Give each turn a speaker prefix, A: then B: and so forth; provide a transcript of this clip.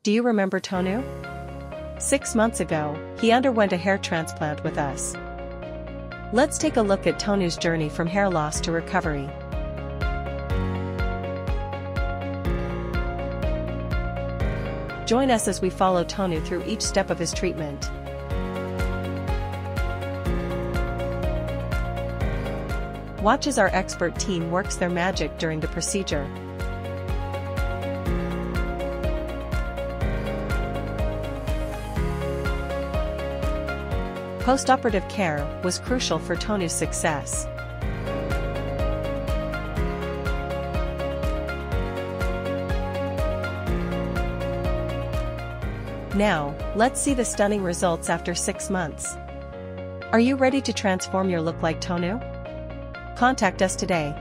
A: Do you remember Tõnu? 6 months ago, he underwent a hair transplant with us. Let's take a look at Tõnu's journey from hair loss to recovery. Join us as we follow Tõnu through each step of his treatment. Watch as our expert team works their magic during the procedure. Post-operative care was crucial for Tõnu's success. Now, let's see the stunning results after 6 months. Are you ready to transform your look like Tõnu? Contact us today.